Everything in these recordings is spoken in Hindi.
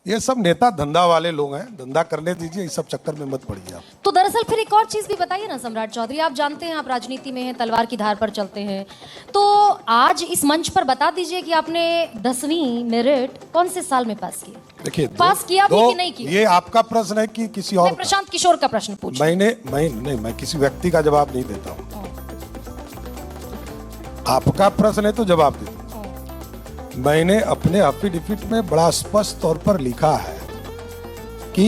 ये सब नेता धंधा वाले लोग हैं, धंधा करने दीजिए, इस सब चक्कर में मत पड़िए आप। तो दरअसल फिर एक और चीज भी बताइए ना सम्राट चौधरी, आप जानते हैं आप राजनीति में हैं, तलवार की धार पर चलते हैं, तो आज इस मंच पर बता दीजिए कि आपने 10वीं मेरिट कौन से साल में पास किया? देखिए पास किया भी कि नहीं किया? ये आपका प्रश्न है कि किसी और? प्रशांत किशोर का प्रश्न पूछ। मैं किसी व्यक्ति का जवाब नहीं देता हूँ। आपका प्रश्न है तो जवाब देता हूँ। मैंने अपने एफिडेविट में बड़ा स्पष्ट तौर पर लिखा है कि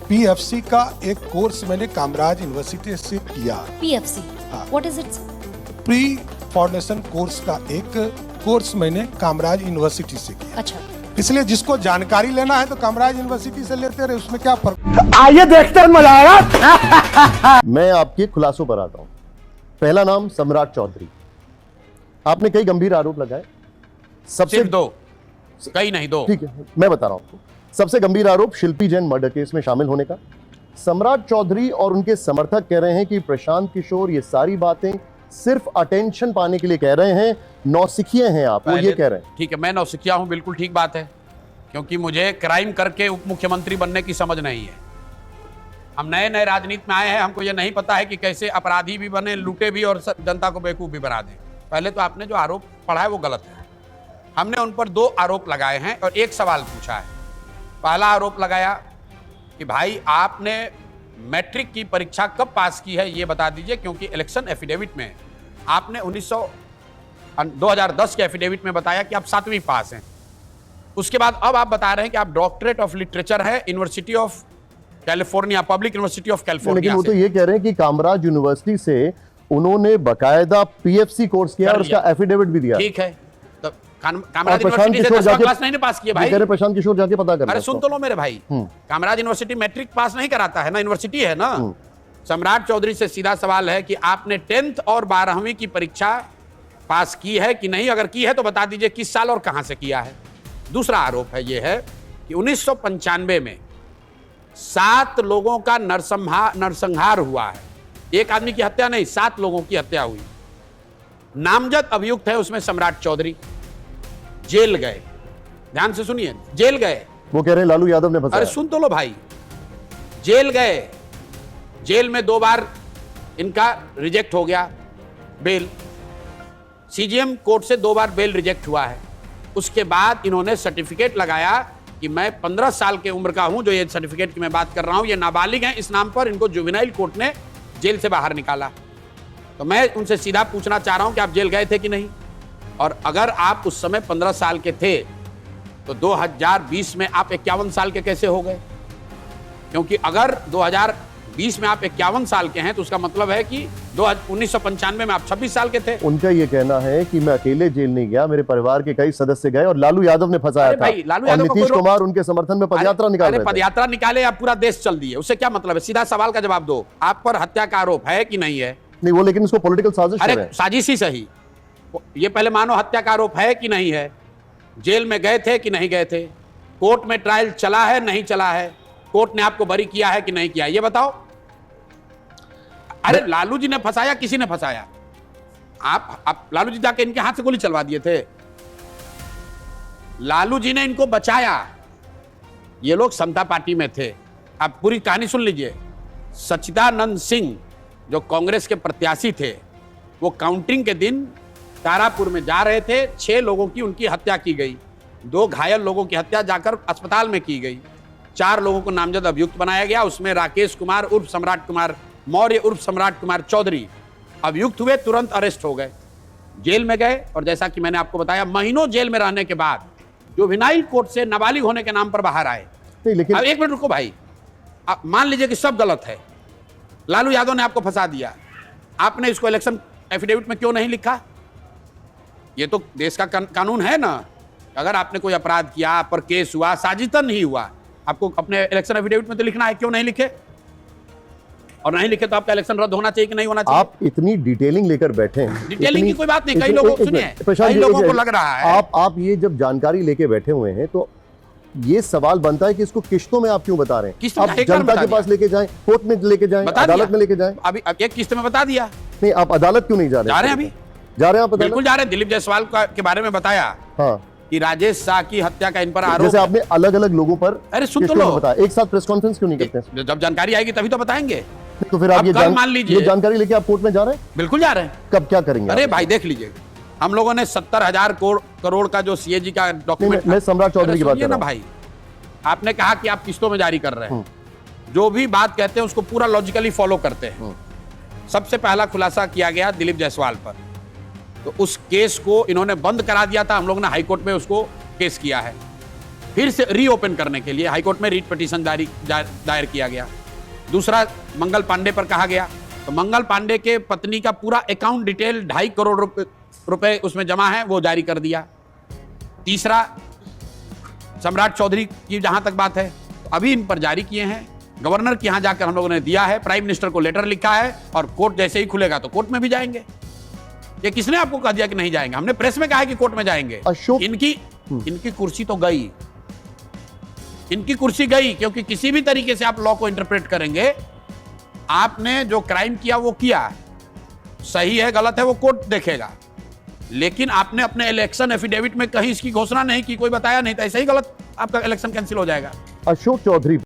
पीएफसी का एक कोर्स मैंने कामराज यूनिवर्सिटी से किया। PFC what is it? Pre foundation course का एक कोर्स मैंने कामराज यूनिवर्सिटी से किया। अच्छा, इसलिए जिसको जानकारी लेना है तो कामराज यूनिवर्सिटी से लेते रहे, उसमें क्या फर्क। आइए देखते हैं, मजा आएगा। मैं आपके खुलासों पर आता हूं। पहला नाम सम्राट चौधरी। आपने कई गंभीर आरोप लगाए, सबसे सिर्फ 2, कई नहीं 2। ठीक है, मैं बता रहा हूं आपको। सबसे गंभीर आरोप शिल्पी जैन मर्डर केस में शामिल होने का। सम्राट चौधरी और उनके समर्थक कह रहे हैं कि प्रशांत किशोर ये सारी बातें सिर्फ अटेंशन पाने के लिए कह रहे हैं, नौसिखिए हैं आप, वो ये कह रहे हैं। ठीक है, मैं नौसिखिया हूं, बिल्कुल ठीक बात है, क्योंकि मुझे क्राइम करके उप मुख्यमंत्री बनने की समझ नहीं है। हम नए नए राजनीति में आए हैं, हमको ये नहीं पता है कि कैसे अपराधी भी बने, लूटे भी और जनता को बेवकूफ भी बना दें। पहले तो आपने जो आरोप पढ़ा है वो गलत है। हमने उन पर 2 आरोप लगाए हैं और 1 सवाल पूछा है। पहला आरोप लगाया कि भाई आपने मैट्रिक की परीक्षा कब पास की है ये बता दीजिए, क्योंकि इलेक्शन एफिडेविट में आपने 2010 के एफिडेविट में बताया कि आप 7वीं पास हैं। उसके बाद अब आप बता रहे हैं कि आप डॉक्टरेट ऑफ लिटरेचर है university of California, public university of California. लेकिन वो तो ये कह रहे हैं कि कामराज यूनिवर्सिटी से उन्होंने बकायदा पीएफसी कोर्स किया और उसका एफिडेविट भी दिया। ठीक है, तो कामराज यूनिवर्सिटी से 10वां क्लास नहीं पास किए भाई। प्रशांत किशोर जाके पता कर। अरे सुन तो लो मेरे भाई, कामराज यूनिवर्सिटी मैट्रिक पास नहीं कराता है ना, यूनिवर्सिटी है ना। सम्राट चौधरी से सीधा सवाल है कि आपने 10th और 12वीं की परीक्षा पास की है कि नहीं, अगर की है तो बता दीजिए किस साल और कहां से किया है। दूसरा आरोप है ये है कि 1995 में 7 लोगों का नरसंहार हुआ है। एक आदमी की हत्या नहीं, 7 लोगों की हत्या हुई। नामजद अभियुक्त है उसमें सम्राट चौधरी, जेल गए। ध्यान से सुनिए, जेल गए। वो कह रहे हैं लालू यादव ने फंसाया। अरे सुन तो लो भाई, जेल गए, जेल में 2 बार इनका रिजेक्ट हो गया बेल, सीजीएम कोर्ट से 2 बार बेल रिजेक्ट हुआ है। उसके बाद इन्होंने सर्टिफिकेट लगाया कि मैं 15 साल के उम्र का हूं, जो ये सर्टिफिकेट की मैं बात कर रहा हूं, ये नाबालिग हैं, इस नाम पर इनको जुवेनाइल कोर्ट ने जेल से बाहर निकाला। तो मैं उनसे सीधा पूछना चाह रहा हूं कि आप जेल गए थे कि नहीं, और अगर आप उस समय 15 साल के थे तो 2020 में आप 51 साल के कैसे हो गए? क्योंकि अगर 2020 में आप 51 साल के हैं तो उसका मतलब है कि 1995 में आप 26 साल के थे। उनका ये कहना है कि मैं अकेले जेल नहीं गया, मेरे परिवार के कई सदस्य गए और लालू यादव ने फंसाया था। और नीतीश कुमार उनके समर्थन में पदयात्रा निकाल रहे थे। पदयात्रा निकाले या पूरा देश चल दिए, उससे क्या मतलब है? सीधा सवाल का जवाब दो, आप पर हत्या का आरोप है कि नहीं है? नहीं, वो लेकिन उसको पॉलिटिकल साजिश कह रहे हैं। साजिश ही सही, ये पहले मानो हत्या का आरोप है कि नहीं है, जेल में गए थे कि नहीं गए थे, कोर्ट में ट्रायल चला है नहीं चला है, कोर्ट ने आपको बरी किया है कि नहीं किया, ये बताओ। अरे लालू जी ने फंसाया, किसी ने फंसाया? आप लालू जी जाके इनके हाथ से गोली चलवा दिए थे, लालू जी ने इनको बचाया। ये लोग समता पार्टी में थे। आप पूरी कहानी सुन लीजिए। सच्चिदानंद सिंह जो कांग्रेस के प्रत्याशी थे, वो काउंटिंग के दिन तारापुर में जा रहे थे, 6 लोगों की उनकी हत्या की गई, 2 घायल लोगों की हत्या जाकर अस्पताल में की गई, 4 लोगों को नामजद अभियुक्त बनाया गया। उसमें राकेश कुमार उर्फ सम्राट कुमार मौर्य उर्फ सम्राट कुमार चौधरी अभियुक्त हुए, तुरंत अरेस्ट हो गए, जेल में गए। और जैसा कि मैंने आपको बताया, महीनों जेल में रहने के बाद जुवेनाइल कोर्ट से नाबालिग होने के नाम पर बाहर आए। लेकिन अब 1 मिनट रुको भाई, आप मान लीजिए कि सब गलत है, लालू यादव ने आपको फंसा दिया, आपने इसको इलेक्शन एफिडेविट में क्यों नहीं लिखा? ये तो देश का कानून है ना। अगर आपने कोई अपराध किया, आप पर केस हुआ, साजिदन ही हुआ, आपको अपने इलेक्शन एफिडेविट में तो लिखना है, क्यों नहीं लिखे? और नहीं लिखे तो आपका इलेक्शन रद्द होना चाहिए कि नहीं होना चाहिए? आप इतनी डिटेलिंग लेकर बैठे हैं। डिटेलिंग की कोई बात नहीं, कई लोगों सुनिए, कई लोगों को लग रहा है। आप ये जब जानकारी लेके बैठे हुए हैं तो ये सवाल बनता है कि इसको किस्तों में आप क्यों बता रहे हैं? आप जनता के पास लेके जाएं, कोर्ट में लेके जाएं, अदालत में लेके जाएं। अभी एक किस्त में बता दिया। नहीं, आप अदालत क्यों नहीं जा रहे? जा रहे हैं, अभी जा रहे हैं आप? बिल्कुल जा रहे हैं। दिलीप जायसवाल के बारे में बताया। हाँ, कि राजेश शाह की हत्या का इन पर आरोप जैसे आपने अलग अलग लोगों पर अरे सुन तो किसको लो। बताया, एक साथ प्रेस कॉन्फ्रेंस क्यों नहीं करते हैं? जब जानकारी आएगी तभी तो बताएंगे। तो फिर आप अब ये कल मान लीजिए- ये जानकारी लेके आप कोर्ट में जा रहे हैं? बिल्कुल जा रहे हैं। कब क्या करेंगे अरे आप? भाई देख लीजिए, हम लोगों ने 70,000 करोड़ का जो सीएजी का डॉक्यूमेंट, मैं सम्राट चौधरी की बात कर ना रहा भाई, आपने कहा कि आप किस्तों में जारी कर रहे हैं, जो भी बात कहते हैं उसको पूरा लॉजिकली फॉलो करते हैं। सबसे पहला खुलासा किया गया दिलीप जायसवाल पर, तो उस केस को इन्होंने बंद करा दिया था, हम लोग ने हाईकोर्ट में उसको केस किया है, फिर से रीओपन करने के लिए हाईकोर्ट में रीट पिटीशन दायर किया गया। दूसरा मंगल पांडे पर कहा गया, तो मंगल पांडे के पत्नी का पूरा अकाउंट डिटेल 2.5 करोड़ रुपए उसमें जमा है, वो जारी कर दिया। तीसरा सम्राट चौधरी की जहां तक बात है, अभी इन पर जारी किए हैं, गवर्नर के यहां जाकर हम लोगों ने दिया है, प्राइम मिनिस्टर को लेटर लिखा है, और कोर्ट जैसे ही खुलेगा तो कोर्ट में भी जाएंगे। ये किसने आपको कह दिया कि नहीं जाएंगे? हमने प्रेस में कहा है कि कोर्ट में जाएंगे। अशोक- इनकी कुर्सी तो गई, इनकी कुर्सी गई, क्योंकि किसी भी तरीके से आप लॉ को इंटरप्रेट करेंगे, आपने जो क्राइम किया वो किया, सही है गलत है वो कोर्ट देखेगा, लेकिन आपने अपने इलेक्शन एफिडेविट में कहीं इसकी घोषणा नहीं की, कोई बताया नहीं, तो ऐसे ही गलत आपका इलेक्शन कैंसिल हो जाएगा। अशोक चौधरी